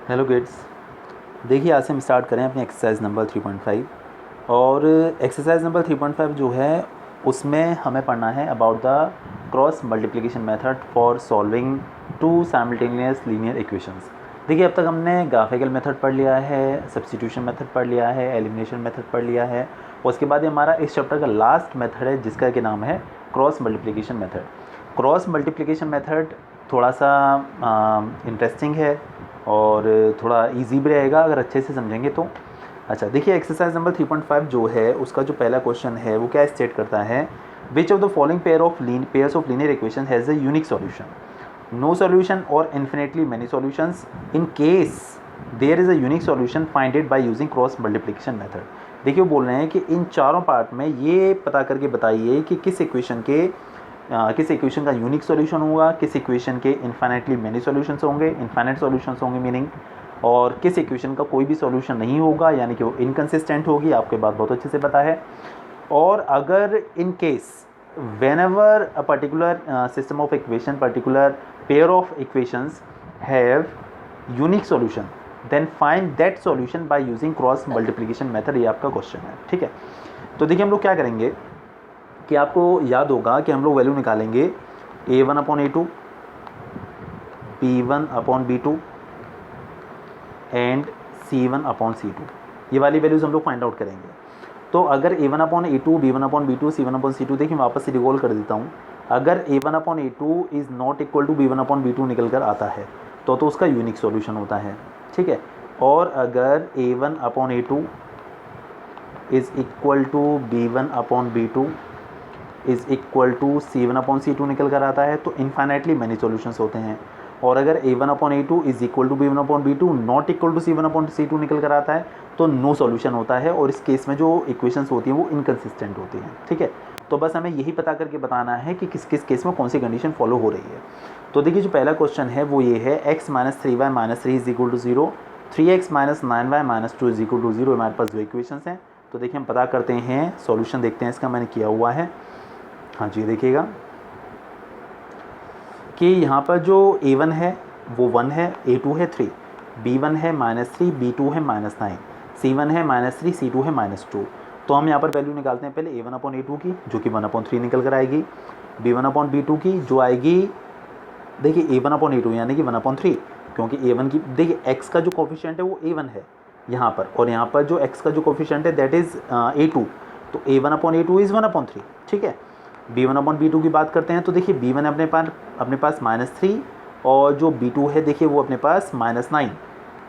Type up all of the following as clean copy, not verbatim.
Hello kids. देखिए आज से हम स्टार्ट करें अपनी एक्सरसाइज नंबर 3.5। और एक्सरसाइज नंबर 3.5 जो है उसमें हमें पढ़ना है about the cross multiplication method for solving two simultaneous linear equations. देखिए अब तक हमने ग्राफिकल मेथड पढ़ लिया है, सब्स्टिट्यूशन मेथड पढ़ लिया है, एलिमिनेशन मेथड पढ़ लिया है और उसके बाद ये हमारा इस चैप्टर का लास्ट मेथड है जिसका के नाम है cross multiplication method. Cross multiplication method थोड़ा सा इंटरेस्टिंग है और थोड़ा इजी भी रहेगा अगर अच्छे से समझेंगे तो। अच्छा देखिए एक्सरसाइज नंबर 3.5 जो है उसका जो पहला क्वेश्चन है वो क्या स्टेट करता है, which of the following pairs of linear equation has a unique solution, no solution or infinitely many solutions, in case there is a unique solution find it by using cross multiplication method. देखिए वो बोल रहे हैं कि इन चारों part में ये पता करके बताइए कि किस इक्वेशन का यूनिक सॉल्यूशन होगा, किस इक्वेशन के इन्फाइनाइटली मेनी सॉल्यूशंस होंगे, इन्फाइनाइट सॉल्यूशंस होंगे मीनिंग, और किस इक्वेशन का कोई भी सॉल्यूशन नहीं होगा यानी कि वो इनकंसिस्टेंट होगी। आपके बात बहुत अच्छे से पता है। और अगर in case whenever a particular system of equation, particular pair of equations have unique solution, then find that solution by using cross multiplication method। ये आपका क्वेश्चन है, ठीक है। तो देखिए हम लोग क्या करेंगे कि आपको याद होगा कि हम लोग वैल्यू निकालेंगे a1/a2, b1/b2 एंड c1/c2। ये वाली वैल्यूज़ हम लोग फाइंड आउट करेंगे। तो अगर a1/a2, b1/b2, c1/c2, देखिए मैं वापस से रिकॉल कर देता हूँ। अगर a1/a2 is not equal to b1/b2 निकल कर आता है तो उसका यूनिक सॉल्यूशन होता है, ठीक है। और अगर a1/a2 is equal to b1/b2 is equal to c1/c2 निकल कर आता है तो इन्फाइनाइटली मैनी सॉल्यूशंस होते हैं। और अगर a1/a2 is equal to b1/b2 not equal to c1/c2 निकल कर आता है तो नो सॉल्यूशन होता है और इस केस में जो इक्वेशंस होती हैं वो इनकंसिस्टेंट होती हैं, ठीक है। तो बस हमें यही पता करके बताना है कि किस किस केस में कौन सी कंडीशन फॉलो हो रही है। तो देखिए जो पहला क्वेश्चन है वो ये है x - 3y - 3 is equal to 0, 3x - 9y - 2 is equal to 0। हमारे पास दो इक्वेशंस हैं। तो देखिए हम पता करते हैं, सॉल्यूशन देखते हैं इसका, मैंने किया हुआ है। हाँ जी देखिएगा कि यहाँ पर जो a1 है वो 1 है, a2 है 3, b1 है -3, b2 है -9, c1 है -3, c2 है -2। तो हम यहाँ पर वैल्यू निकालते हैं पहले a1/a2 की जो कि 1/3 निकल कर आएगी, b1/b2 की जो आएगी, देखिए a1/a2 यानी कि 1/3, क्योंकि a1 की देखिए x का जो कोफिशिएंट है वो a1 है यहाँ पर, और यहाँ पर जो x का जो कोफिशिएंट है दैट इज़ a2, तो a1/a2 इज़ 1/3, ठीक है। b1/b2 की बात करते हैं तो देखिए b1 अपने पास -3 और जो b2 है देखिए वो अपने पास -9।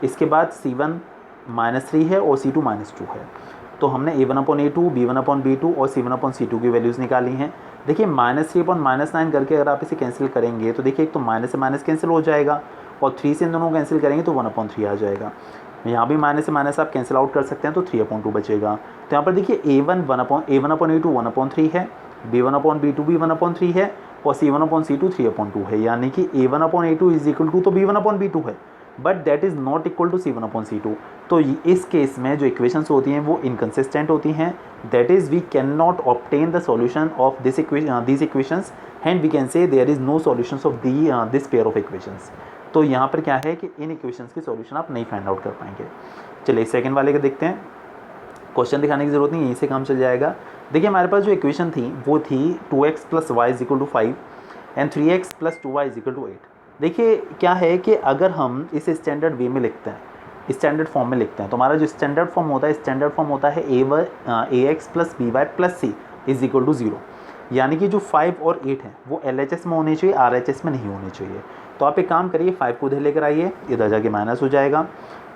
इसके बाद c1 -3 है और c2 -2 है। तो हमने a1/a2, b1/b2 और c1/c2 की वैल्यूज़ निकाली हैं। देखिए -3/-9 करके अगर आप इसे कैंसिल करेंगे तो देखिए एक तो माइनस से माइनस कैंसिल हो जाएगा और 3 से इन दोनों कैंसिल करेंगे तो 1/3 आ जाएगा। यहाँ भी माइनस से माइनस आप कैंसिल आउट कर सकते हैं तो 3/2 बचेगा। तो यहाँ पर देखिए a1/a2 1/3 है, b1/b2 भी 1/3 है और c1/c2 3/2 है, यानी कि a1/a2 इज इक्वल टू तो b1/b2 है but that is not equal to c1/c2। तो इस केस में जो इक्वेशंस होती हैं वो इनकंसिस्टेंट होती हैं, that is we can not obtain the solution of this equations and we can say there is no solutions of this pair of equations. तो यहाँ पर क्या है कि इन इक्वेशंस की सॉल्यूशन आप नहीं फाइंड आउट कर पाएंगे। चलिए सेकंड वाले का देखते हैं। क्वेश्चन दिखाने की ज़रूरत नहीं, यहीं से काम चल जाएगा। देखिए हमारे पास जो इक्वेशन थी वो थी 2x + y = 5 and 3x + 2y = 8। देखिए क्या है कि अगर हम इसे स्टैंडर्ड वे में लिखते हैं, स्टैंडर्ड फॉर्म में लिखते हैं, तो हमारा जो स्टैंडर्ड फॉर्म होता है ax + by + c = 0, यानी कि जो 5 और 8 हैं वो LHS में होने चाहिए, RHS में नहीं होने चाहिए। तो आप एक काम करिए, 5 को इधर लेकर आइए, इधर जाके माइनस हो जाएगा,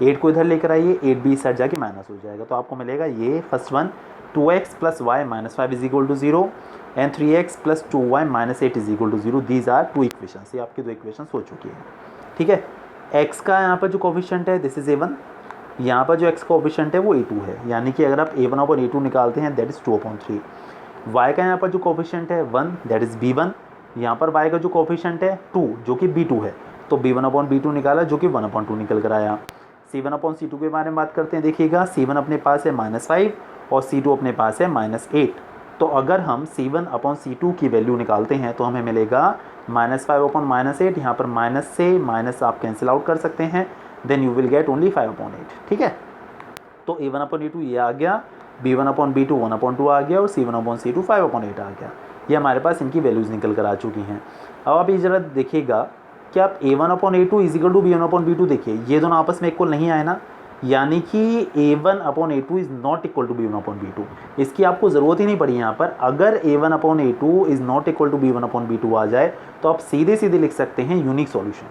8 को इधर लेकर आइए, 8 भी इस साइड जाके माइनस हो जाएगा। तो आपको मिलेगा ये first one 2x + y - 5 = 0 and 3x + 2y - 8 = 0। These are two equations. ये आपकी दो इक्वेशंस हो चुकी है, ठीक है। x का यहाँ पर जो कोफिशिएंट है दिस इज़ a1, यहाँ पर जो x का कोफिशिएंट है वो a2 है, यानी कि अगर आप a1/a2 निकालते हैं दैट इज़ 2/3। y का यहाँ पर जो कोफिशिएंट है 1 दैट इज़ b1, यहाँ पर y का जो कोफिशिएंट है 2 जो कि b2 है, तो b1/b2 निकाला जो कि 1/2 निकल कर आया। c1/c2 के बारे में बात करते हैं। देखिएगा c1 अपने पास है -5 और c2 अपने पास है -8। तो अगर हम c1/c2 की वैल्यू निकालते हैं तो हमें मिलेगा -5/-8। यहाँ पर माइनस से माइनस आप कैंसिल आउट कर सकते हैं, then you will get only 5/8, ठीक है। तो a1/a2 ये आ गया, b1/b2 1/2 आ गया और c1/c2 5/8 आ गया। ये हमारे पास इनकी वैल्यूज़ निकल कर आ चुकी हैं। अब आप ये ज़रा देखिएगा कि आप a1/a2 is equal to b1/b2 देखिए, ये दोनों आपस में इक्वल नहीं आए ना, यानी कि a1/a2 is not equal to b1/b2। इसकी आपको ज़रूरत ही नहीं पड़ी यहाँ पर। अगर a1/a2 is not equal to b1/b2 आ जाए तो आप सीधे सीधे लिख सकते हैं यूनिक सॉल्यूशन,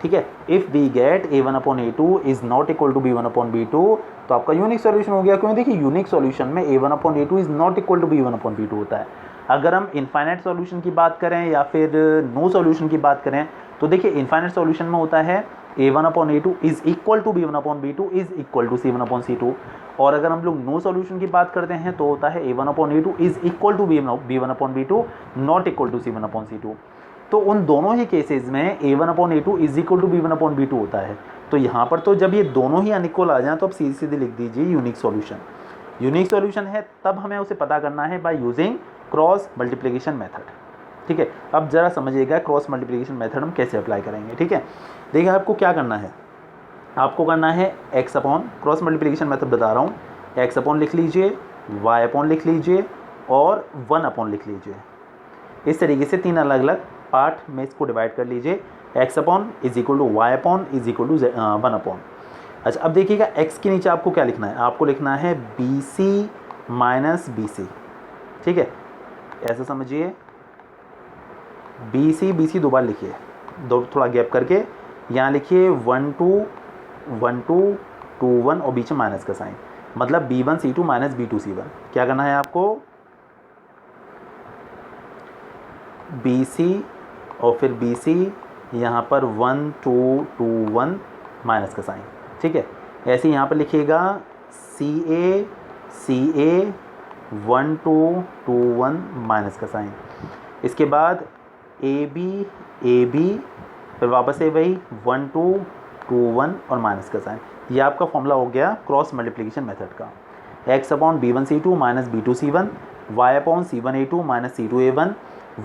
ठीक है। If we get a1/a2 is not equal to b1/b2 तो आपका यूनिक सॉल्यूशन हो गया। क्यों? देखिए यूनिक सॉल्यूशन में a1/a2 is not equal to b1/b2 होता है। अगर हम इनफाइनाइट सॉल्यूशन की बात करें या फिर नो सॉल्यूशन की बात करें तो देखिए इनफाइनाइट सॉल्यूशन में होता है a1/a2 is equal to b1/b2 is equal to c1/c2। और अगर हम लोग नो सॉल्यूशन की बात करते हैं तो होता है a1/a2 is equal to b1/b2 not equal to c1/c2। तो उन दोनों ही केसेस में a1/a2 is equal to b1/b2 होता है। तो यहाँ पर तो जब ये दोनों ही अनइक्वल आ जाएं तो आप सीधे सीधे लिख दीजिए यूनिक सॉल्यूशन। यूनिक सॉल्यूशन है तब हमें उसे पता करना है bye using cross multiplication method, ठीक है। अब ज़रा समझिएगा क्रॉस मल्टीप्लिकेशन मेथड हम कैसे अप्लाई करेंगे, ठीक है। देखिए आपको क्या करना है, आपको करना है x upon, cross multiplication method बता रहा हूँ, x अपॉन लिख लीजिए, y अपॉन लिख लीजिए और 1 अपॉन लिख लीजिए। इस तरीके से 3 अलग अलग पार्ट में इसको डिवाइड कर लीजिए। x upon is equal to y upon is equal to 1 upon. अच्छा अब देखिएगा x के नीचे आपको क्या लिखना है, आपको लिखना है BC माइनस BC, ठीक है। ऐसा समझिए BC दो बार लिखिए, दो थोड़ा गैप करके यहाँ लिखिए 1 2 1 2 2 1 और बीच में माइनस का साइन, मतलब B1 C2 minus B2 C1। क्या करना है आपको, BC और फिर BC यहाँ पर 1 2 2 1 माइनस का साइन, ठीक है। ऐसे यहाँ पर लिखिएगा CA 1 2 2 1 माइनस का साइन। इसके बाद AB फिर वापस से वही 1 2 2 1 और माइनस का साइन। ये आपका फॉर्मूला हो गया क्रॉस मल्टीप्लिकेशन मेथड का। x upon B1 C2 minus B2 C1, y upon C1 A2 minus C2 A1,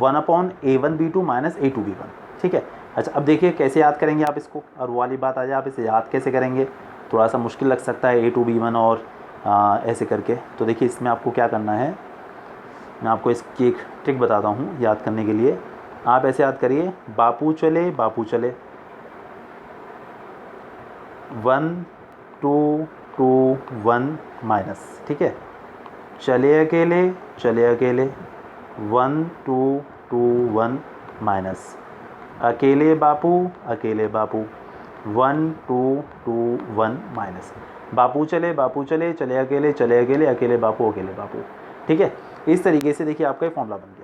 1 upon A1 B2 minus A2 B1, ठीक है। अच्छा अब देखिए कैसे याद करेंगे आप इसको, और वो वाली बात आ जाए आप इसे याद कैसे करेंगे, थोड़ा सा मुश्किल लग सकता है A2 B1 और ऐसे करके। तो देखिए इसमें आपको क्या करना है, मैं आपको इसकी एक ट्रिक बताता हूँ याद करने के लिए। आप ऐसे याद करिए, बापू चले 1 2 2 1 माइनस, ठीक है। चले अकेले 1 2 2 1 माइनस, अकेले बापू 1 2 2 1 माइनस, बापू चले चले अकेले बापू ठीक है। इस तरीके से देखिए आपका ये फॉर्मूला बन गया।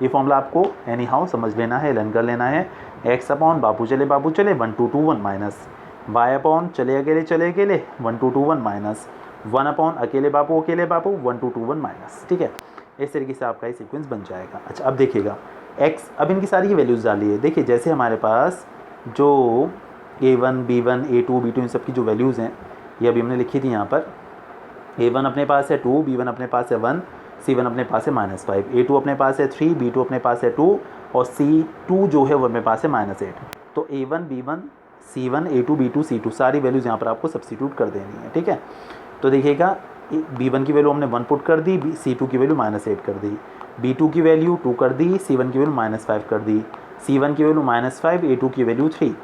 ये फॉर्मूला आपको एनी हाउ समझ लेना है, लर्न कर लेना है। x अपॉन बापू चले 1 2 2 1 माइनस, y अपॉन चले अकेले 1 2 2 1 माइनस, 1 अपॉन अकेले बापू 1 2 2 1 माइनस, ठीक है। इस तरीके से आपका ये सीक्वेंस बन जाएगा। अच्छा अब देखिएगा x, अब इनकी सारी वैल्यूज़ डालिए। देखिए जैसे हमारे पास जो a1 b1 a2 b2 इन सब की जो वैल्यूज़ हैं ये अभी हमने लिखी थी यहाँ पर। a1 अपने पास है 2, b1 अपने पास है 1, c1 अपने पास है -5, a2 अपने पास है 3, b2 अपने पास है 2 और c2 जो है वो अपने पास है -8। तो a1 b1 c1 a2 b2 c2 सारी वैल्यूज़ यहाँ पर आपको सब्स्टिट्यूट कर देनी है, ठीक है। तो देखिएगा b1 की वैल्यू हमने 1 पुट कर दी, c2 की वैल्यू -8 कर दी, b2 की वैल्यू 2 कर दी, c1 की वैल्यू -5 कर दी, c1 की वैल्यू -5, a2 की वैल्यू 3,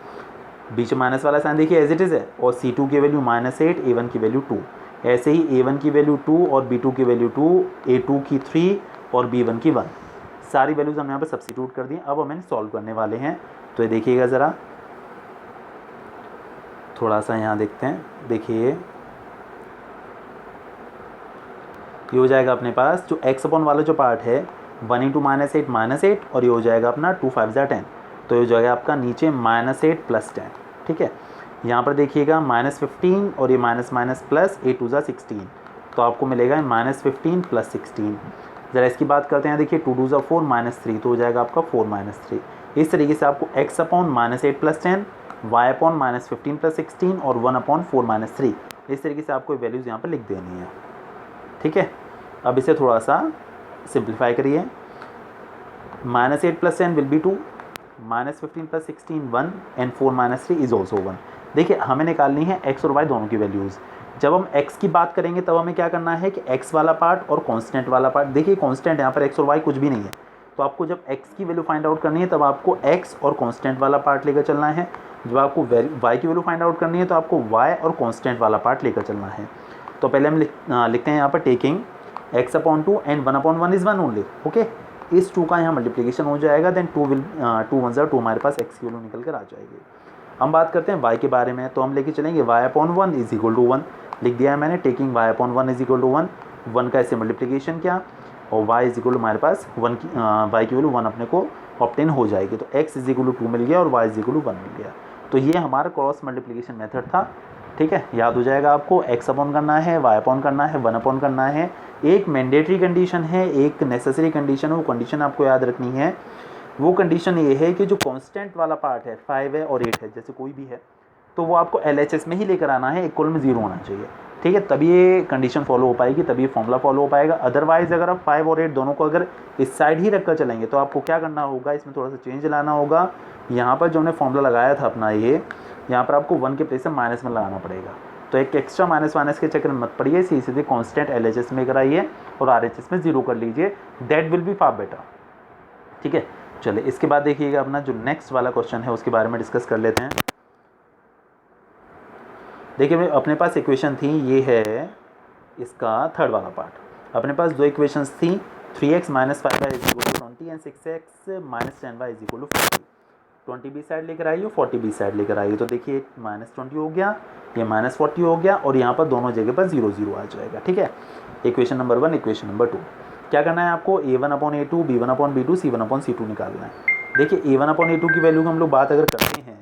बीच में माइनस वाला साइन देखिए एज इट इज़ है, और c2 की वैल्यू -8, a1 की वैल्यू 2। ऐसे ही a1 की वैल्यू 2 और b2 की वैल्यू 2, a2 की 3 और b1 की 1। सारी वैल्यूज़ हमने यहाँ पर सब्स्टिट्यूट कर दी। अब हम इन्हें सॉल्व करने वाले हैं। तो ये देखिएगा ज़रा, थोड़ा सा यहाँ देखते हैं। देखिए ये हो जाएगा अपने पास जो x अपॉन वाला जो पार्ट है 1 × -8 और ये हो जाएगा अपना 2 5 10। तो ये हो जाएगा आपका नीचे -8 + 10, ठीक है। यहाँ पर देखिएगा -15 और ये माइनस प्लस 8 2 16, तो आपको मिलेगा -15 + 16। ज़रा इसकी बात करते हैं। देखिए 2 2 4 -3, तो हो जाएगा आपका 4 -3। इस तरीके से आपको x अपॉन -8 + 10, y अपॉन -15 + 16 और 1 अपॉन 4 -3, इस तरीके से आपको वैल्यूज़ यहाँ पर लिख देनी है, ठीक है। अब इसे थोड़ा सा सिंप्लीफाई करिए। -8 + 10 will be 2, -15 + 16 1 and 4 - 3 is also 1। देखिए हमें निकालनी है x और y दोनों की वैल्यूज़। जब हम x की बात करेंगे तब हमें क्या करना है कि x वाला पार्ट और कांस्टेंट वाला पार्ट, देखिए कांस्टेंट यहाँ पर x और y कुछ भी नहीं है, तो आपको जब x की वैल्यू फाइंड आउट करनी है तब आपको x और कांस्टेंट वाला पार्ट लेकर चलना है। जब आपको y की वैल्यू फाइंड आउट करनी है तो आपको y और कांस्टेंट वाला पार्ट लेकर चलना है। तो पहले हम लिखते हैं यहाँ पर taking x upon 2 and 1 upon 1 is 1 only. Okay, इस 2 का यहाँ मल्टीप्लिकेशन हो जाएगा, देन 2 1 2 हमारे पास x की वैल्यू निकल कर आ जाएगी। हम बात करते हैं y के बारे में, तो हम लेके चलेंगे y upon 1 is equal to 1, लिख दिया है मैंने taking y upon 1 is equal to 1, 1 का ऐसे मल्टीप्लिकेशन किया और y इज इक्वल टू हमारे पास 1 की y की वैल्यू 1 अपने को ऑब्टेन हो जाएगी। तो x इज इक्वल टू 2 मिल गया और y इज इक्वल टू 1 मिल गया। तो ये हमारा क्रॉस मल्टीप्लिकेशन मेथड था। ठीक है, याद हो जाएगा आपको, x अपॉन करना है, y अपॉन करना है, 1 अपॉन करना है। एक मैंडेटरी कंडीशन है, एक नेसेसरी कंडीशन है, वो कंडीशन आपको याद रखनी है। वो कंडीशन ये है कि जो कांस्टेंट वाला पार्ट है 5 है और 8 है, जैसे कोई भी है, तो वो आपको LHS में ही लेकर आना है, इक्वल में 0 होना चाहिए। ठीक है, तभी ये कंडीशन फॉलो हो पाएगी, तभी ये फॉर्मूला फॉलो हो पाएगा। अदरवाइज़ अगर आप 5 और 8 दोनों को अगर इस साइड ही रखकर चलेंगे तो आपको क्या करना होगा, इसमें थोड़ा सा चेंज लाना होगा। यहाँ पर जो हमने फॉर्मूला लगाया था अपना ये, यहाँ पर आपको 1 के प्लेस में -1 लगाना पड़ेगा। तो एक एक्स्ट्रा माइनस के चक्कर में मत पड़िए, सीधे कांस्टेंट LHS में कराइए और RHS में 0 कर लीजिए, that will be far better. ठीक है, चलिए इसके बाद देखिएगा अपना जो नेक्स्ट वाला क्वेश्चन है उसके बारे में डिस्कस कर लेते हैं। देखिए अपने पास इक्वेशन थी, ये है इसका थर्ड वाला पार्ट। अपने पास दो इक्वेशंस थी, 3x minus 5y is equal to 20 and 6x minus 10y is equal to 40। 20 बी साइड लेकर आइए, 40 बी साइड लेकर आइए, तो देखिए -20 हो गया, ये -40 हो गया और यहाँ पर दोनों जगह पर 0 0 आ जाएगा। ठीक है, इक्वेशन नंबर 1। इक्वेशन नंबर 2 क्या करना है आपको, a1 upon a2 b1 upon b2 c1 upon c2 निकालना है। देखिए a1 अपॉन a2 की वैल्यू की हम लोग बात अगर करते हैं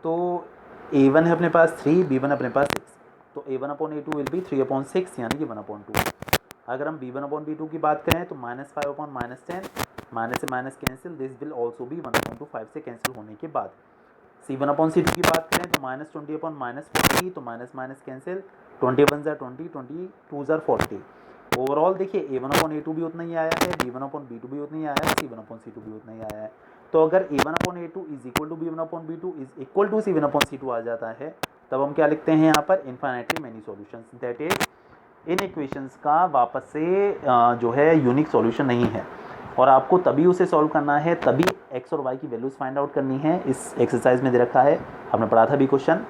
तो a1 है अपने पास 3, b1 अपने पास 6, तो a1 upon a2 will be 3 upon 6 यानी कि 1 अपॉन 2। अगर हम b1 अपॉन b2 की बात करें तो -5 अपॉन -10, माइनस से minus cancel, this will also be 1 upon 2, 5 से कैंसिल होने के बाद। c1 अपॉन c2 की बात करें तो -20 अपॉन -40, तो माइनस माइनस कैंसिल, 21 ज़ा 20, 22 ज़ा 40। ओवरऑल देखिए a1 अपॉन a2 भी उतना ही आया है, b1 अपॉन b2 भी उतना ही आया है, c1 अपॉन c2 भी उतना ही आया है। तो अगर a1 upon a2 is equal to b1 upon b2 is equal to c1 upon c2 आ जाता है, तब हम क्या लिखते हैं यहाँ पर, infinitely many solutions, that is इन इक्वेशंस का वापस से जो है यूनिक सॉल्यूशन नहीं है और आपको तभी उसे सॉल्व करना है, तभी x और y की वैल्यूज़ फाइंड आउट करनी है। इस एक्सरसाइज में दे रखा है, हमने पढ़ा था भी क्वेश्चन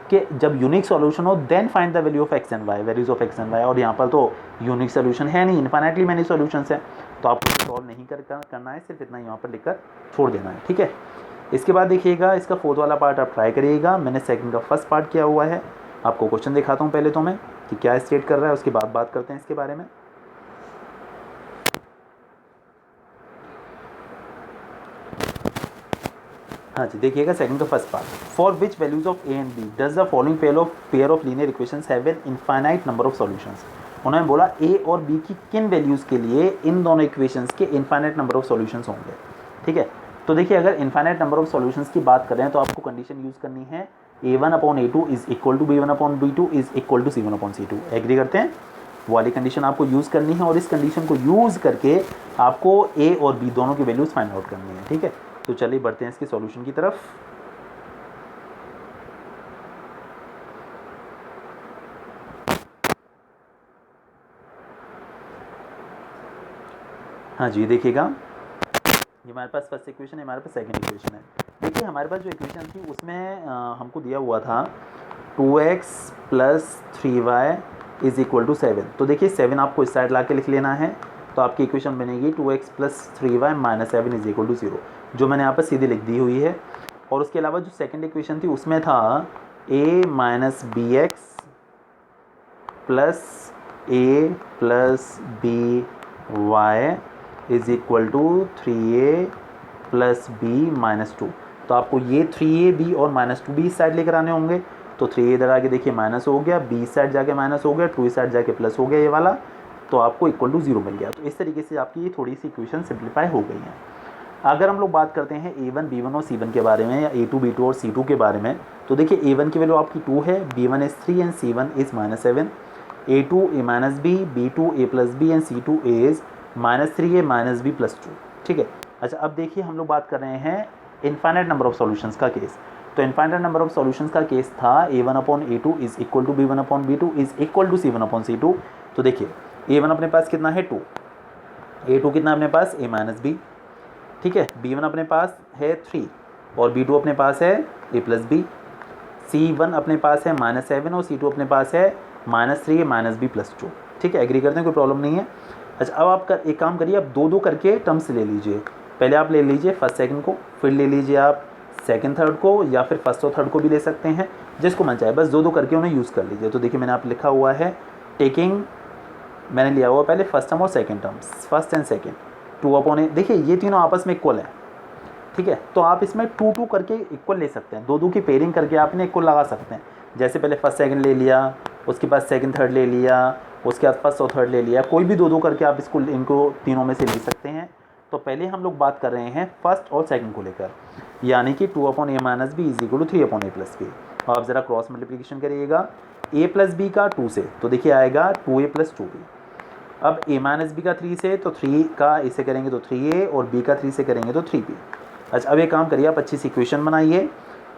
कि जब यूनिक सॉल्यूशन हो then find the value of x and y, values of x and y, और यहाँ पर तो यूनिक सॉल्यूशन है नहीं, इनफाइनाइटली मैनी सॉल्यूशंस है, तो आपको सॉल्व नहीं करना है, सिर्फ इतना यहाँ पर लिखकर छोड़ देना है। ठीक है, इसके बाद देखिएगा इसका फोर्थ वाला पार्ट आप ट्राई करिएगा। मैंने सेकंड का फर्स्ट पार्ट किया हुआ है, आपको क्वेश्चन दिखाता हूँ पहले तो मैं कि क्या स्टेट कर रहा है, उसके बाद बात करते हैं इसके बारे में। हाँ जी, देखिएगा सेकंड का first part, for which values of a and b does the following pair of linear equations have an infinite number of solutions. उन्होंने बोला a और b की किन वैल्यूज़ के लिए इन दोनों इक्वेशंस के इनफाइनाइट नंबर ऑफ सॉल्यूशंस होंगे। ठीक है, तो देखिए अगर इनफाइनाइट नंबर ऑफ सॉल्यूशंस की बात करें तो आपको कंडीशन यूज़ करनी है a1 upon a2 is equal to b1 upon b2 is equal to c1 upon c2। Agree करते हैं, वो वाली कंडीशन आपको यूज़ करनी है और इस कंडीशन को यूज़ करके आपको a और b दोनों की वैल्यूज़ फाइंड आउट करनी है। ठीक है, तो चलिए बढ़ते हैं इसके सॉल्यूशन की तरफ। हाँ जी, देखिएगा ये हमारे पास फर्स्ट इक्वेशन है, हमारे पास सेकंड इक्वेशन है। देखिए हमारे पास जो इक्वेशन थी उसमें हमको दिया हुआ था 2x plus 3y is equal to 7। तो देखिए 7 आपको इस साइड ला के लिख लेना है, तो आपकी इक्वेशन बनेगी 2x plus 3y minus 7 is equal to 0, जो मैंने यहाँ पर सीधे लिख दी हुई है। और उसके अलावा जो सेकंड इक्वेशन थी उसमें था a minus b x plus a plus b y is equal to 3a plus b minus 2। तो आपको ये 3ab और माइनस 2b इस साइड लेकर आने होंगे, तो 3a इधर आके देखिए माइनस हो गया, b इस साइड जाके माइनस हो गया, 2 इस साइड जाके प्लस हो गया ये वाला, तो आपको इक्वल टू 0 मिल गया। तो इस तरीके से आपकी ये थोड़ी सी इक्वेशन सिंप्लीफाई हो गई है। अगर हम लोग बात करते हैं a1 b1 और c1 के बारे में, या a2 b2 और c2 के बारे में, तो देखिए a1 की वैल्यू आपकी 2 है, b1 is 3 and c1 is -7, a2 a minus b, b2 a plus b and c2 is -3a minus b plus 2। ठीक है, अच्छा अब देखिए हम लोग बात कर रहे हैं इनफाइनाइट नंबर ऑफ सॉल्यूशंस का केस। तो इनफाइनाइट नंबर ऑफ सॉल्यूशंस का केस था a1/a2 is equal to b1/b2 is equal to c1/c2। तो देखिए a1 अपने पास कितना है 2, a2 कितना अपने पास a माइनस बी, ठीक है, b1 अपने पास है 3 और b2 अपने पास है a प्लस बी, c1 अपने पास है -7 और c2 अपने पास है -3 माइनस बी प्लस 2। ठीक है, एग्री करते हैं, कोई प्रॉब्लम नहीं है। अच्छा अब आप एक काम करिए, आप दो दो करके टर्म्स ले लीजिए। पहले आप ले लीजिए फर्स्ट सेकंड को, फिर ले लीजिए आप सेकंड थर्ड को, या फिर फर्स्ट और थर्ड को भी ले सकते हैं, जिसको मन चाहे, बस दो दो करके उन्हें यूज़ कर लीजिए। तो देखिए मैंने आप लिखा हुआ है टेकिंग, मैंने लिया हुआ पहले फर्स्ट टर्म और second terms, first and second 2/a। देखिए ये तीनों आपस में इक्वल है, ठीक है, तो आप इसमें 2 करके इक्वल ले सकते हैं, दो दो की पेयरिंग करके आप इन्हें इक्वल लगा सकते हैं। जैसे पहले फर्स्ट सेकंड ले लिया, उसके बाद सेकंड थर्ड ले लिया, उसके बाद फर्स्ट और थर्ड ले लिया, कोई भी दो दो करके आप इनको तीनों में से ले सकते हैं। तो पहले हम लोग बात कर रहे हैं फर्स्ट और सेकंड को लेकर, यानी कि 2/a minus b is equal to 3/a plus b. और आप ज़रा क्रॉस मल्टीप्लिकेशन करिएगा a प्लस बी का 2 से, तो देखिए आएगा 2a प्लस 2b। अब a माइनस बी का 3 से, तो 3 का इसे करेंगे तो 3a और b का 3 से करेंगे तो 3b। अच्छा अब एक काम करिए, आप अच्छी सी इक्वेशन बनाइए,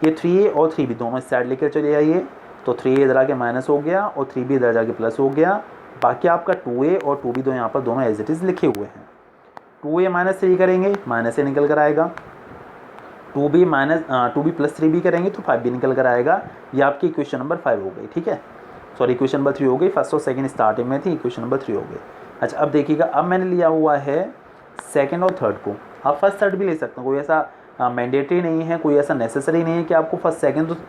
ये 3a और 3b दोनों इस साइड लेकर चले आइए, तो 3a इधर आके माइनस हो गया और 3b इधर जाके प्लस हो गया। बाकी आपका 2a और 2b दो यहाँ पर दोनों एज इट इज़ लिखे हुए हैं। 2a माइनस 3 करेंगे, माइनस से निकल कर आएगा, 2b प्लस 3b करेंगे तो 5b निकल कर आएगा। ये आपकी इक्वेशन नंबर 5 हो गई, ठीक है, सॉरी इक्वेशन नंबर 3 हो गई, फर्स्ट और सेकंड स्टार्टिंग में थी, इक्वेशन नंबर 3 हो गई। अच्छा अब देखिएगा, अब मैंने लिया हुआ है सेकंड और थर्ड को, आप फर्स्ट थर्ड भी ले सकते हैं, कोई ऐसा मैंडेटरी नहीं है, कोई ऐसा नेसेसरी नहीं है कि आपको फर्स्ट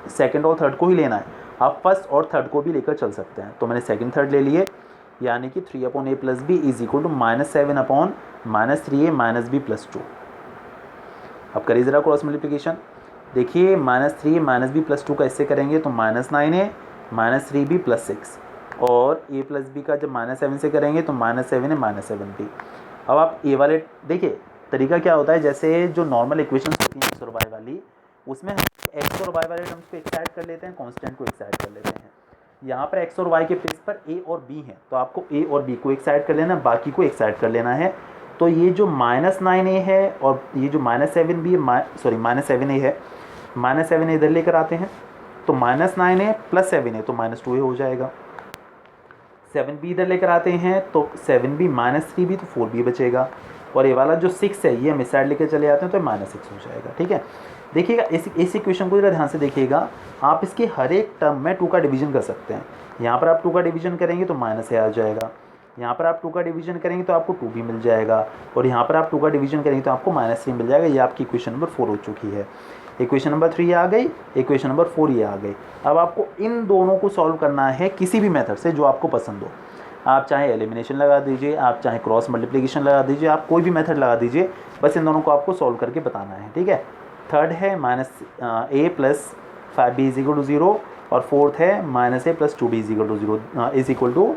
सेकंड और थर्ड को ही लेना है, आप फर्स्ट और थर्ड को भी लेकर चल सकते हैं। तो मैंने सेकंड थर्ड ले लिए, यानी कि 3/a plus b is equal to -7/-3a minus b plus 2। अब करिए ज़रा क्रॉस मल्टीप्लिकेशन, देखिए -3 माइनस बी प्लस 2 का इससे करेंगे तो -9a -3b प्लस 6, और a प्लस बी का जब -7 से करेंगे तो -7a -7b। अब आप ए वाले देखिए तरीका क्या होता है, जैसे जो नॉर्मल इक्वेशंस होती हैं एक्स और वाई वाली, उसमें हम एक्स और वाई वाले टर्म्स को एक्साइड कर लेते हैं, कांस्टेंट को एक्साइड कर लेते हैं। यहाँ पर एक्स और वाई के प्लेस पर ए और बी है, तो आपको ए और बी को एक्साइड कर लेना, बाकी को एक्साइड कर लेना है। तो ये जो -9a है और ये जो -7b सॉरी -7a है, -7a इधर लेकर आते हैं तो -9a प्लस 7a तो -2a हो जाएगा। 7b इधर लेकर आते हैं तो 7b -3b तो 4b बचेगा, और ये वाला जो 6 है ये हम इस साइड लेकर चले आते हैं तो -6 हो जाएगा। ठीक है, देखिएगा इस इक्वेशन को जरा ध्यान से देखिएगा, आप इसके हर एक टर्म में 2 का डिवीजन कर सकते हैं। यहाँ पर आप 2 का डिवीजन करेंगे तो -a आ जाएगा, यहाँ पर आप 2 का डिवीजन करेंगे तो आपको 2b मिल जाएगा, और यहाँ पर आप 2 का डिवीजन करेंगे तो आपको -3 मिल जाएगा। ये आपकी इक्वेशन नंबर 4 हो चुकी है। इक्वेशन नंबर 3 आ गई, इक्वेशन नंबर 4 ये आ गई। अब आपको इन दोनों को सॉल्व करना है किसी भी मेथड से जो आपको पसंद हो, आप चाहे एलिमिनेशन लगा दीजिए, आप चाहे क्रॉस मल्टीप्लिकेशन लगा दीजिए, आप कोई भी मेथड लगा दीजिए, बस इन दोनों को आपको सॉल्व करके बताना है। ठीक है, थर्ड है -a plus 5b is equal to 0, और फोर्थ है -a plus 2b is equal to 0 is equal to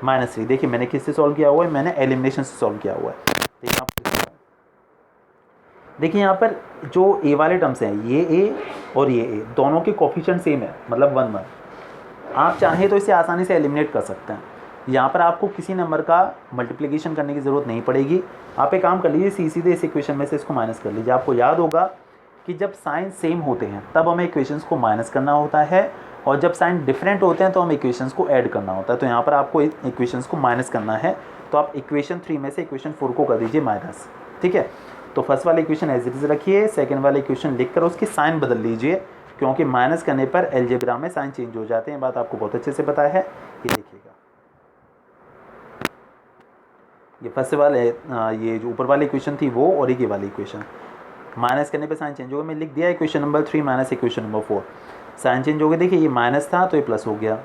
-3। देखिए मैंने किससे सॉल्व किया हुआ है, मैंने एलिमिनेशन से सॉल्व किया हुआ है। देखिए यहाँ पर जो a वाले टर्म्स हैं, ये a और ये a दोनों के कोफिशिएंट सेम है, मतलब 1 1। आप चाहें तो इसे आसानी से एलिमिनेट कर सकते हैं। यहाँ पर आपको किसी नंबर का मल्टीप्लिकेशन करने की ज़रूरत नहीं पड़ेगी। आप एक काम कर लीजिए, सीधे इस इक्वेशन में से इसको माइनस कर लीजिए। आपको याद होगा कि जब साइन सेम होते हैं तब हमें इक्वेशंस को माइनस करना होता है, और जब साइन डिफरेंट होते हैं तो हमें इक्वेशंस को ऐड करना होता है। तो यहाँ पर आपको इक्वेशंस को माइनस करना है, तो आप इक्वेशन 3 में से इक्वेशन 4 को कर दीजिए माइनस। ठीक है, तो फर्स्ट वाली इक्वेशन एज इट इज रखिए, सेकंड वाली इक्वेशन लिखकर उसकी साइन बदल लीजिए, क्योंकि माइनस करने पर अलजेब्रा में साइन चेंज हो जाते हैं। बात आपको बहुत अच्छे से पता है। ये देखिएगा, ये फर्स्ट वाले ये जो ऊपर वाली इक्वेशन थी वो, और ये वाली इक्वेशन माइनस करने पे साइन चेंज होगा। मैं लिख दिया equation number 3 minus equation number 4, sign change हो गया। देखिए ये माइनस था तो ये प्लस हो गया,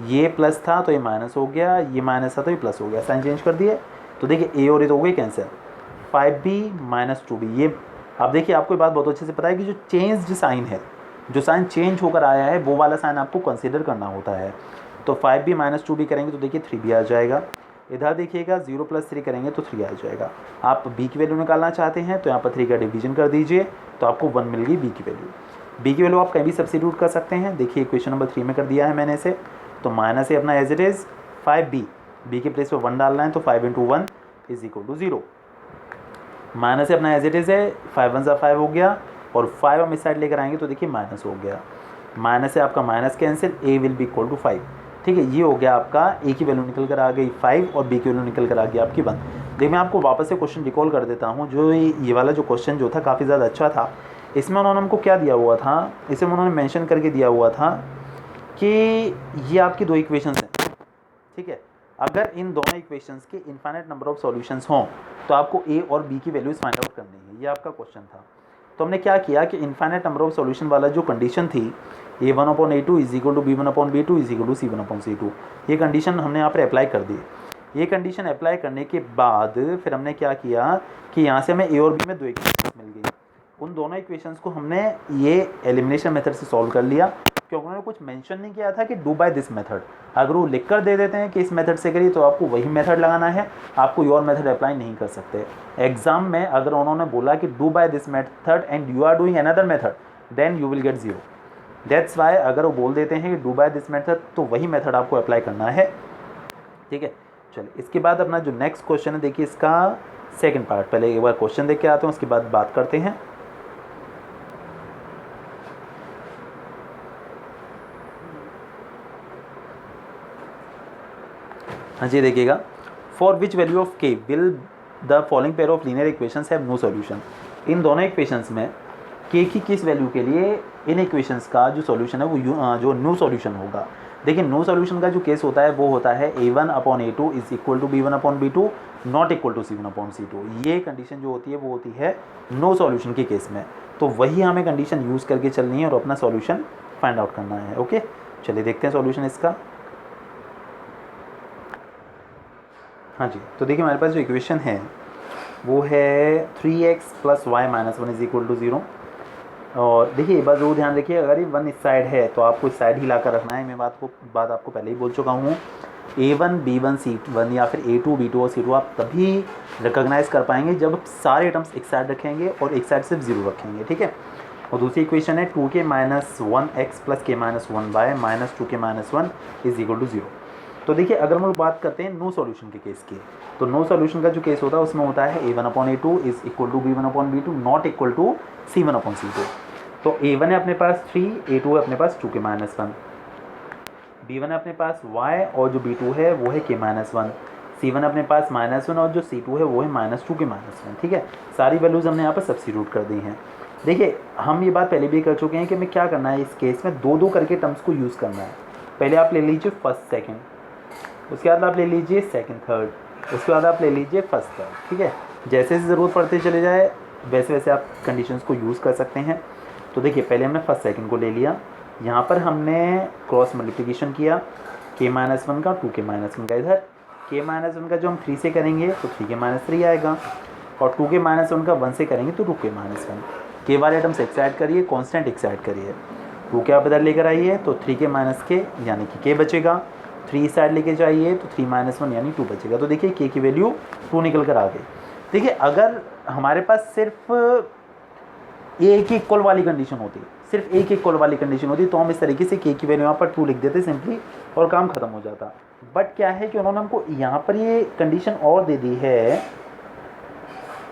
ये प्लस था तो ये माइनस हो गया, ये माइनस था तो ये प्लस हो गया, साइन चेंज कर दिए। तो देखिए ए और ये तो हो गई कैंसिल, 5b माइनस 2b। ये आप देखिए, आपको ये बात बहुत अच्छे से पता है कि जो चेंज्ड साइन है, जो साइन चेंज होकर आया है वो वाला साइन आपको कंसीडर करना होता है। तो 5b माइनस 2b करेंगे तो देखिए 3b आ जाएगा। इधर देखिएगा 0 + 3 करेंगे तो 3 आ जाएगा। आप b की वैल्यू निकालना चाहते हैं तो यहाँ पर 3 का डिवीजन कर दीजिए, तो आपको 1 मिल गई b की वैल्यू। b की वैल्यू आप कहीं भी सब्स्टिट्यूट कर सकते हैं। देखिए इक्वेशन नंबर 3 में कर दिया है मैंने इसे, तो माइनस है अपना as it is 5b, b के प्लेस पर 1 डालना है, तो 5 × 1 = 0। माइनस है अपना एज इट इज़ है, 5 × 1 = 5 हो गया, और 5 हम इस साइड लेकर आएंगे तो देखिए माइनस हो गया, माइनस से आपका minus cancel, a will be equal to 5। ठीक है, ये हो गया आपका, a की वैल्यू निकल कर आ गई 5 और b की वैल्यू निकल कर आ गई आपकी 1। देखिए मैं आपको वापस से क्वेश्चन रिकॉल कर देता हूँ। जो ये वाला जो क्वेश्चन जो था काफ़ी ज़्यादा अच्छा था। इसमें उन्होंने हमको क्या दिया हुआ था, इसमें उन्होंने मेंशन करके दिया हुआ था कि ये आपकी दो इक्वेशंस हैं। ठीक है, अगर इन दोनों इक्वेशंस के इनफाइनाइट नंबर ऑफ सॉल्यूशंस हों तो आपको a और b की वैल्यूज फाइंड आउट करनी है। ये आपका क्वेश्चन था। तो हमने क्या किया कि इनफाइनाइट नंबर ऑफ सॉल्यूशन वाला जो कंडीशन थी a1/a2 is equal to b1/b2 is equal to c1/c2, ये कंडीशन हमने यहाँ पर अप्लाई कर दी। ये कंडीशन अप्लाई करने के बाद फिर हमने क्या किया कि यहाँ से हमें a और b में दो इक्वेशंस मिल गई। उन दोनों इक्वेशंस को हमने ये एलिमिनेशन मेथड से सॉल्व कर लिया, क्योंकि उन्होंने कुछ मेंशन नहीं किया था कि डू बाय दिस मेथड। अगर वो लिख कर दे देते हैं कि इस मेथड से करिए तो आपको वही मेथड लगाना है, आपको योर मेथड अप्लाई नहीं कर सकते। एग्जाम में अगर उन्होंने बोला कि do by this method and you are doing another method then you will get 0। That's why अगर वो बोल देते हैं कि डू बाय दिस मेथड तो वही मेथड आपको अप्लाई करना है। ठीक है, चलिए इसके बाद अपना जो नेक्स्ट क्वेश्चन है, देखिए इसका सेकेंड पार्ट। पहले एक बार क्वेश्चन देख के आते हैं, उसके बाद बात करते हैं। हाँ जी, देखिएगा, for which value of k will the following pair of linear equations have no solution. इन दोनों इक्वेशंस में k की किस वैल्यू के लिए इन इक्वेशंस का जो सॉल्यूशन है वो जो नो सॉल्यूशन होगा। देखिए नो सॉल्यूशन का जो केस होता है वो होता है a1/a2 is equal to b1/b2 not equal to c1/c2। ये कंडीशन जो होती है वो होती है नो सॉल्यूशन के केस में। तो वही हमें कंडीशन यूज़ करके चलनी है और अपना सॉल्यूशन फाइंड आउट करना है। ओके, चलिए देखते हैं सॉल्यूशन इसका। हाँ जी, तो देखिए हमारे पास जो इक्वेशन है वो है 3x + y - 1 is equal to 0। और देखिए एक बात ज़रूर ध्यान रखिए, अगर ये 1 इस साइड है तो आपको इस साइड ही ला कर रखना है। मैं बात आपको पहले ही बोल चुका हूँ। a1 b1 c1 या फिर a2 b2 और c2 आप तभी रिकॉग्नाइज़ कर पाएंगे जब आप सारे टर्म्स एक साइड रखेंगे और एक साइड सिर्फ 0 रखेंगे। ठीक है, और दूसरी इक्वेशन है 2k - 1x + k - 1y - 2k - 1 is equal to 0। तो देखिए अगर हम लोग बात करते हैं नो सॉल्यूशन के केस की, तो नो सॉल्यूशन का जो केस होता है उसमें होता है a1/a2 is equal to b1/b2 not equal to c1/c2। तो a1 है अपने पास 3, a2 है अपने पास 2k - 1, b1 है अपने पास y और जो b2 है वो है k - 1, c1 अपने पास -1 और जो c2 है वो है -2k - 1। ठीक है, सारी वैल्यूज़ हमने यहाँ पर सब्स्टिट्यूट कर दी हैं। देखिए हम ये बात पहले भी कर चुके हैं कि हमें क्या करना है, इस केस में दो दो करके टर्म्स को यूज़ करना है। पहले आप ले लीजिए फर्स्ट सेकेंड, उसके बाद आप ले लीजिए सेकंड थर्ड, उसके बाद आप ले लीजिए फर्स्ट थर्ड। ठीक है, जैसे जैसे ज़रूरत पड़ते चले जाए वैसे वैसे आप कंडीशंस को यूज़ कर सकते हैं। तो देखिए पहले हमने फर्स्ट सेकंड को ले लिया, यहाँ पर हमने क्रॉस मल्टीप्लिकेशन किया k - 1 का 2k - 1 का, इधर k - 1 का जो हम 3 से करेंगे तो 3k - 3 आएगा, और 2k - 1 का 1 से करेंगे तो 2k - 1। k वाले टर्म्स एक साइड करिए, कॉन्स्टेंट एक साइड करिए, 2k आप इधर लेकर आइए तो 3k - k यानी कि k बचेगा, 3 साइड लेके जाइए तो 3 - 1 यानी 2 बचेगा। तो देखिए k की वैल्यू 2 निकल कर आ गई। देखिए अगर हमारे पास सिर्फ एक ही इक्वल वाली कंडीशन होती, सिर्फ एक इक्वल वाली कंडीशन होती तो हम इस तरीके से k की वैल्यू यहाँ पर 2 लिख देते सिंपली और काम खत्म हो जाता। बट क्या है कि उन्होंने हमको यहाँ पर ये कंडीशन और दे दी है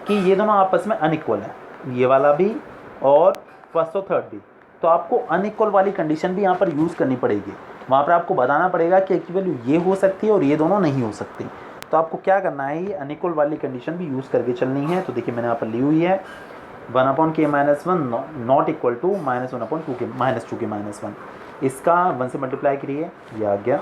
कि ये दोनों आपस में अनइक्वल है, ये वाला भी और फर्स्ट और थर्ड भी। तो आपको अनइक्वल वाली कंडीशन भी यहाँ पर यूज़ करनी पड़ेगी। वहाँ पर आपको बताना पड़ेगा कि एक वैल्यू ये हो सकती है और ये दोनों नहीं हो सकती। तो आपको क्या करना है, ये अनइक्वल वाली कंडीशन भी यूज़ करके चलनी है। तो देखिए मैंने यहाँ पर ली हुई है 1/k - 1 not equal to -1/2k - 2k - 1। इसका 1 से मल्टीप्लाई करिए, ये आ गया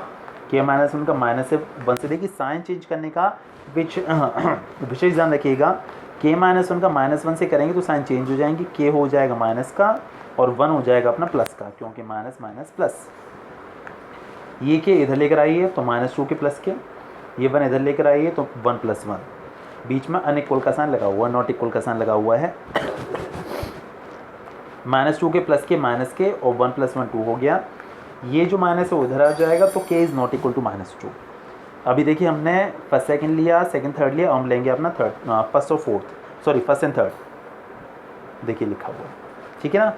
k - 1 का माइनस से 1 से। देखिए साइन चेंज करने का विशेष ध्यान रखिएगा, k - 1 का -1 से करेंगे तो साइन चेंज हो जाएंगे, k हो जाएगा माइनस का और 1 हो जाएगा अपना प्लस का, क्योंकि माइनस माइनस प्लस। ये के इधर लेकर आइए तो -2 के प्लस के, ये 1 इधर लेकर आइए तो 1 + 1, बीच में अनइक्वल का साइन लगा हुआ है, नॉट इक्वल का साइन लगा हुआ है। -2 के प्लस के माइनस के और 1 + 1 2 हो गया। ये जो माइनस है वो इधर आ जाएगा तो k is not equal to -2। अभी देखिए हमने फर्स्ट सेकंड लिया, सेकंड थर्ड लिया, हम लेंगे अपना फर्स्ट और fourth, sorry first and third. देखिए लिखा हुआ, ठीक है ना।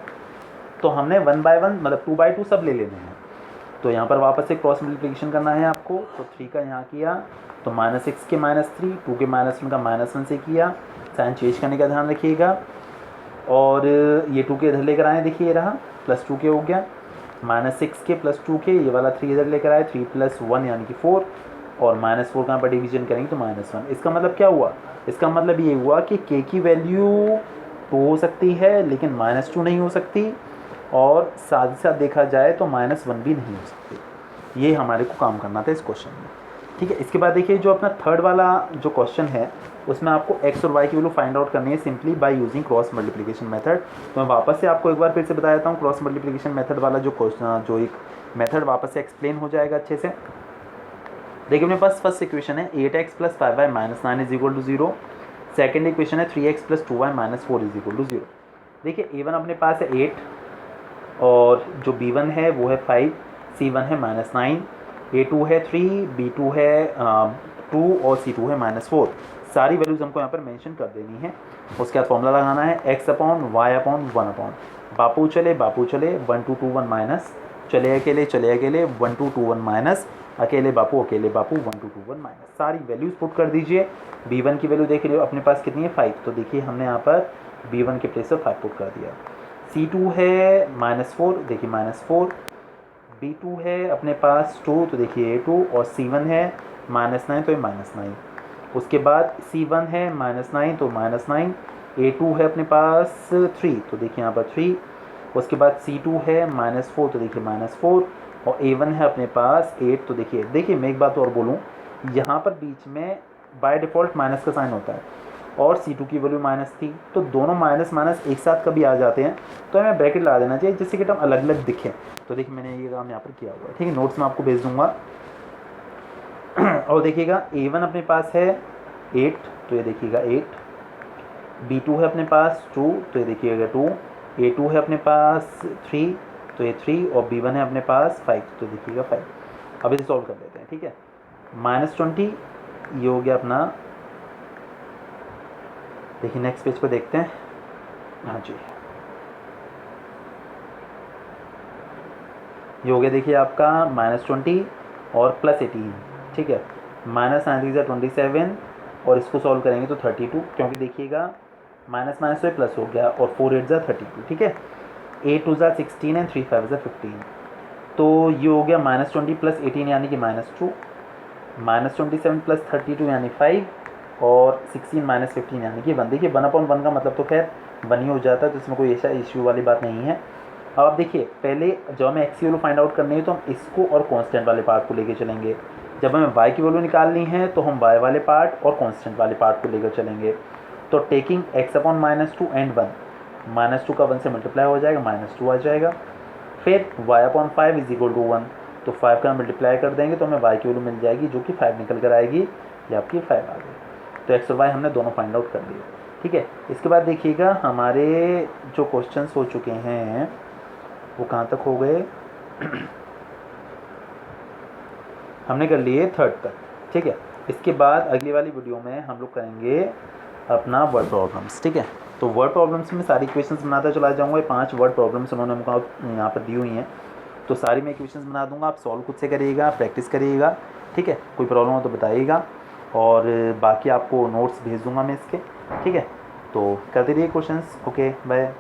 तो हमने 1/1 मतलब 2/2 सब ले लेने हैं। तो यहाँ पर वापस से क्रॉस मल्टीप्लिकेशन करना है आपको। तो 3 का यहाँ किया तो -6 के -3, 2 के -1 का -1 से किया। साइन चेंज करने का ध्यान रखिएगा। और ये 2 के इधर लेकर आए, देखिए ये रहा +2 के हो गया, -6 के +2 के, ये वाला 3 इधर लेकर आए, 3 + 1 यानी कि 4, और -4 कहाँ पर डिवीजन करेंगे तो -1। इसका मतलब क्या हुआ, इसका मतलब ये हुआ कि k की वैल्यू 2 हो सकती है लेकिन -2 नहीं हो सकती, और साथ ही साथ देखा जाए तो -1 भी नहीं हो सकती। ये हमारे को काम करना था इस क्वेश्चन में, ठीक है। इसके बाद देखिए जो अपना थर्ड वाला जो क्वेश्चन है उसमें आपको x और y की वैल्यू फाइंड आउट करनी है simply by using cross multiplication method. तो मैं वापस से आपको एक बार फिर से बता देता हूँ, क्रॉस मल्टीप्लिकेशन मेथड वाला जो क्वेश्चन, जो एक मेथड वापस से एक्सप्लेन हो जाएगा अच्छे से। देखिए अपने पास फर्स्ट इक्वेशन है 8x + 5y - 9 = 0। सेकेंड इक्वेशन है 3x + 2y - 4 = 0। देखिए a1 अपने पास है 8, और जो b1 है वो है 5, c1 है -9, a2 है 3, b2 है 2 और c2 है -4। सारी वैल्यूज़ हमको यहाँ पर मेंशन कर देनी है। उसके बाद फॉर्मूला लगाना है x/y/1/। बापू चले 1 2 2 1 माइनस, चले अकेले 1 2 2 1 माइनस, अकेले बापू 1 2 2 1 माइनस। सारी वैल्यूज़ पुट कर दीजिए। b1 की वैल्यू देख रहे हो अपने पास कितनी है 5, तो देखिए हमने यहाँ पर b1 के प्लेस पर 5 पुट कर दिया। c2 है -4, देखिए -4, b2 है अपने पास 2, तो देखिए a2, और c1 है -9, तो ये -9। उसके बाद c1 है -9, तो -9, a2 है अपने पास 3, तो देखिए यहाँ पर 3। उसके बाद c2 है -4, तो देखिए -4, और a1 है अपने पास 8, तो देखिए मैं एक बात और बोलूँ, यहाँ पर बीच में बाय डिफ़ॉल्ट माइनस का साइन होता है, और c2 की वैल्यू माइनस थी, तो दोनों माइनस माइनस एक साथ कभी आ जाते हैं, तो हमें ब्रैकेट लगा देना चाहिए जिससे कि टर्म अलग अलग दिखे। तो देखिए मैंने ये काम यहाँ पर किया हुआ है, ठीक है। नोट्स में आपको भेज दूंगा। और देखिएगा a1 अपने पास है 8, तो ये देखिएगा 8, b2 है अपने पास 2, तो ये देखिएगा 2, a2 है अपने पास 3, तो ये 3, और b1 है अपने पास 5, तो देखिएगा 5। अब इसे सॉल्व कर लेते हैं, ठीक है। -20 ये हो गया अपना, देखिए नेक्स्ट पेज पर देखते हैं। हाँ जी, ये हो गया देखिए आपका -20 और +18, ठीक है। -9 27, और इसको सॉल्व करेंगे तो 32, क्योंकि देखिएगा माइनस माइनस से प्लस हो गया, और 4 8 32, ठीक है। 8 2 16 एंड 3 5 15, तो ये हो गया -20 + 18 यानी कि -2, -27 + 32 यानी 5, और 16 - 15 यानी कि 1। देखिए 1/1 का मतलब तो खैर 1 ही हो जाता है, तो इसमें कोई ऐसा इश्यू वाली बात नहीं है। अब आप देखिए पहले जब हमें x की वैल्यू फाइंड आउट करनी है तो हम इसको और कांस्टेंट वाले पार्ट को लेके चलेंगे। जब हमें y की वैल्यू निकालनी है तो हम y वाले पार्ट और कांस्टेंट वाले पार्ट को लेकर चलेंगे। तो टेकिंग x/-2 एंड 1, -2 का 1 से मल्टीप्लाई हो जाएगा, -2 आ जाएगा। फिर y/5 = 1, तो 5 का मल्टीप्लाई कर देंगे तो हमें y की वैल्यू मिल जाएगी जो कि 5 निकल कर आएगी, ये आपकी 5 आ गई। तो x और y हमने दोनों फाइंड आउट कर लिए, ठीक है। इसके बाद देखिएगा हमारे जो क्वेश्चंस हो चुके हैं वो कहाँ तक हो गए हमने कर लिए थर्ड तक, ठीक है। इसके बाद अगली वाली वीडियो में हम लोग करेंगे अपना वर्ड प्रॉब्लम्स, ठीक है। तो वर्ड प्रॉब्लम्स में सारी इक्वेशंस बनाता चला जाऊँगा। 5 वर्ड प्रॉब्लम्स उन्होंने हमको यहाँ पर दी हुई हैं, तो सारी मैं इक्वेशंस बना दूंगा। आप सॉल्व खुद से करिएगा, प्रैक्टिस करिएगा, ठीक है। कोई प्रॉब्लम हो तो बताइएगा, और बाकी आपको नोट्स भेज दूंगा मैं इसके, ठीक है। तो कर दीजिए क्वेश्चंस। Okay, bye.